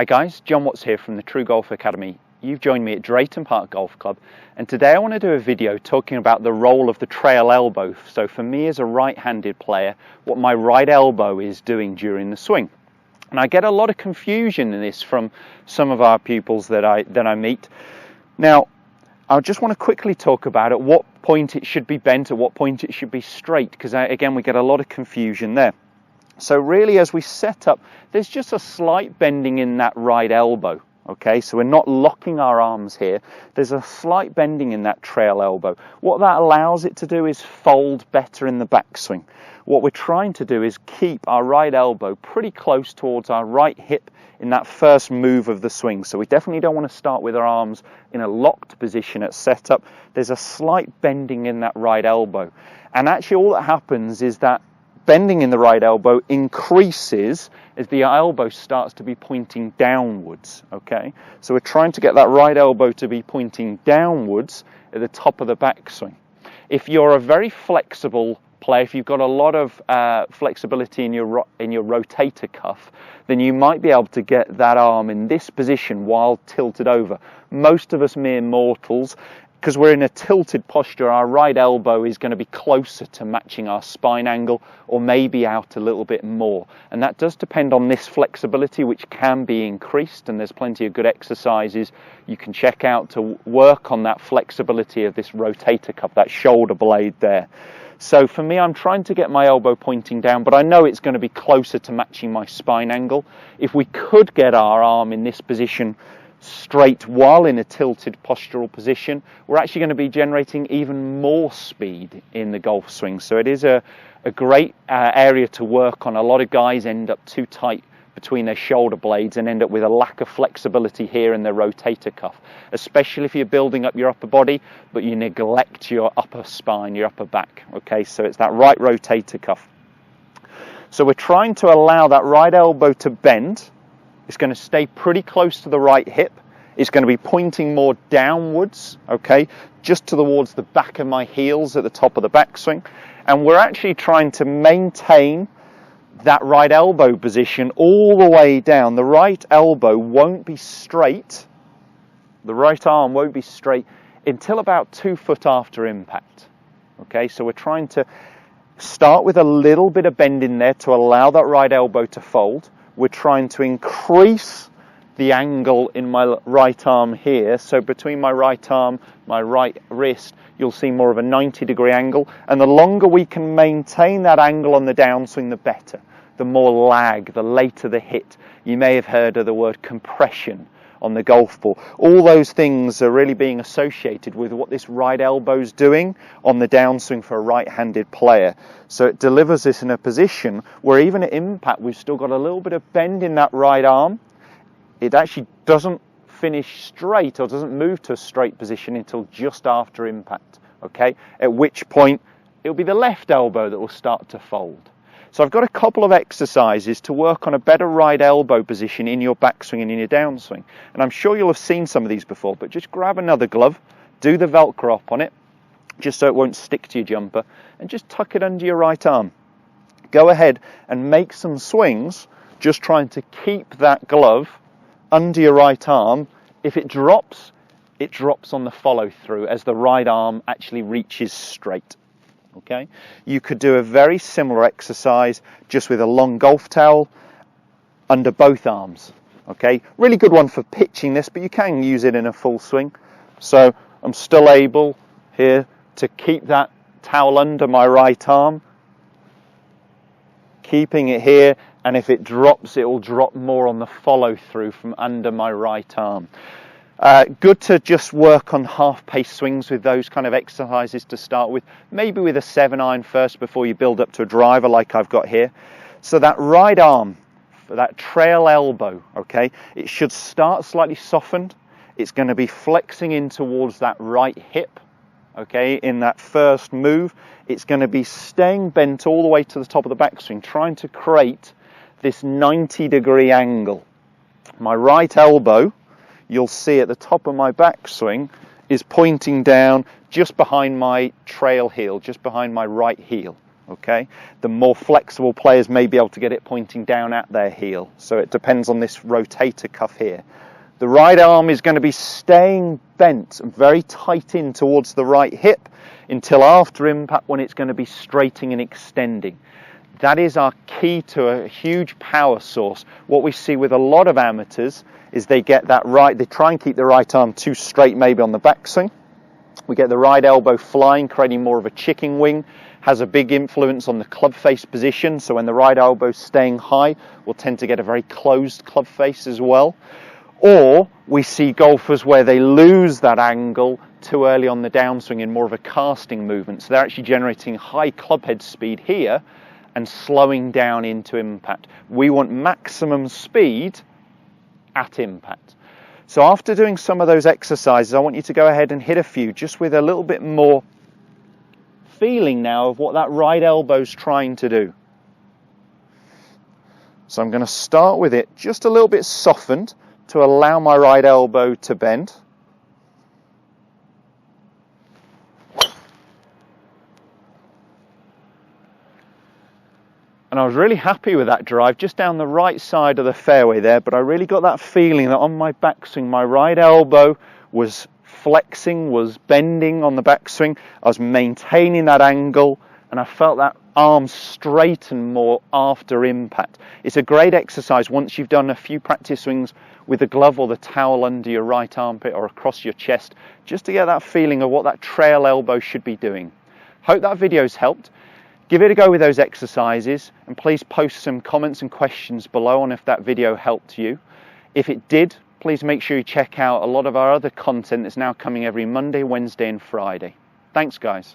Hi guys, Jon Watts here from the TruGolf Academy. You've joined me at Drayton Park Golf Club, and today I want to do a video talking about the role of the trail elbow. So for me as a right-handed player, what my right elbow is doing during the swing. And I get a lot of confusion in this from some of our pupils that I meet. Now, I just want to quickly talk about at what point it should be bent, at what point it should be straight, because again we get a lot of confusion there. So really, as we set up, there's just a slight bending in that right elbow. Okay, so we're not locking our arms here. There's a slight bending in that trail elbow. What that allows it to do is fold better in the backswing. What we're trying to do is keep our right elbow pretty close towards our right hip in that first move of the swing. So we definitely don't want to start with our arms in a locked position at setup. There's a slight bending in that right elbow. And actually all that happens is that bending in the right elbow increases as the elbow starts to be pointing downwards. Okay, so we're trying to get that right elbow to be pointing downwards at the top of the backswing. If you're a very flexible player, if you've got a lot of flexibility in your rotator cuff, then you might be able to get that arm in this position while tilted over. Most of us mere mortals, because we're in a tilted posture, our right elbow is going to be closer to matching our spine angle, or maybe out a little bit more. And that does depend on this flexibility, which can be increased, and there's plenty of good exercises you can check out to work on that flexibility of this rotator cuff, that shoulder blade there. So for me, I'm trying to get my elbow pointing down, but I know it's going to be closer to matching my spine angle. If we could get our arm in this position straight while in a tilted postural position, we're actually going to be generating even more speed in the golf swing. So it is a great area to work on. A lot of guys end up too tight between their shoulder blades and end up with a lack of flexibility here in their rotator cuff, especially if you're building up your upper body but you neglect your upper spine, your upper back. Okay, so it's that right rotator cuff. So we're trying to allow that right elbow to bend. It's going to stay pretty close to the right hip. It's going to be pointing more downwards, okay, just towards the back of my heels at the top of the backswing. And we're actually trying to maintain that right elbow position all the way down. The right elbow won't be straight, the right arm won't be straight until about 2 foot after impact. Okay, so we're trying to start with a little bit of bend in there to allow that right elbow to fold. We're trying to increase the angle in my right arm here. So between my right arm, my right wrist, you'll see more of a 90-degree angle. And the longer we can maintain that angle on the downswing, the better. The more lag, the later the hit. You may have heard of the word compression on the golf ball. All those things are really being associated with what this right elbow's doing on the downswing for a right-handed player. So it delivers this in a position where even at impact we've still got a little bit of bend in that right arm. It actually doesn't finish straight or doesn't move to a straight position until just after impact. Okay, at which point it'll be the left elbow that will start to fold. So I've got a couple of exercises to work on a better right elbow position in your backswing and in your downswing. And I'm sure you'll have seen some of these before, but just grab another glove, do the Velcro up on it, just so it won't stick to your jumper, and just tuck it under your right arm. Go ahead and make some swings, just trying to keep that glove under your right arm. If it drops on the follow through as the right arm actually reaches straight. Okay, you could do a very similar exercise just with a long golf towel under both arms. Okay, really good one for pitching this, but you can use it in a full swing. So I'm still able here to keep that towel under my right arm, keeping it here, and if it drops, it will drop more on the follow through from under my right arm. Good to just work on half-pace swings with those kind of exercises to start with, maybe with a 7-iron first before you build up to a driver like I've got here. So that right arm, that trail elbow, okay, it should start slightly softened. It's going to be flexing in towards that right hip, okay, in that first move. It's going to be staying bent all the way to the top of the backswing, trying to create this 90-degree angle. My right elbow, you'll see at the top of my backswing, is pointing down just behind my trail heel, just behind my right heel. okay? The more flexible players may be able to get it pointing down at their heel. So it depends on this rotator cuff here. The right arm is going to be staying bent and very tight in towards the right hip until after impact, when it's going to be straighting and extending. That is our key to a huge power source. What we see with a lot of amateurs is they get that right, they try and keep the right arm too straight maybe on the backswing. We get the right elbow flying, creating more of a chicken wing, has a big influence on the club face position. So when the right elbow is staying high, we'll tend to get a very closed club face as well. Or we see golfers where they lose that angle too early on the downswing in more of a casting movement. So they're actually generating high club head speed here and slowing down into impact. We want maximum speed at impact. So after doing some of those exercises, I want you to go ahead and hit a few just with a little bit more feeling now of what that right elbow's trying to do. So I'm going to start with it just a little bit softened to allow my right elbow to bend. And I was really happy with that drive, just down the right side of the fairway there, but I really got that feeling that on my backswing, my right elbow was flexing, was bending on the backswing. I was maintaining that angle, and I felt that arm straighten more after impact. It's a great exercise once you've done a few practice swings with the glove or the towel under your right armpit or across your chest, just to get that feeling of what that trail elbow should be doing. Hope that video's helped. Give it a go with those exercises, and please post some comments and questions below on if that video helped you. If it did, please make sure you check out a lot of our other content that's now coming every Monday, Wednesday and Friday. Thanks guys.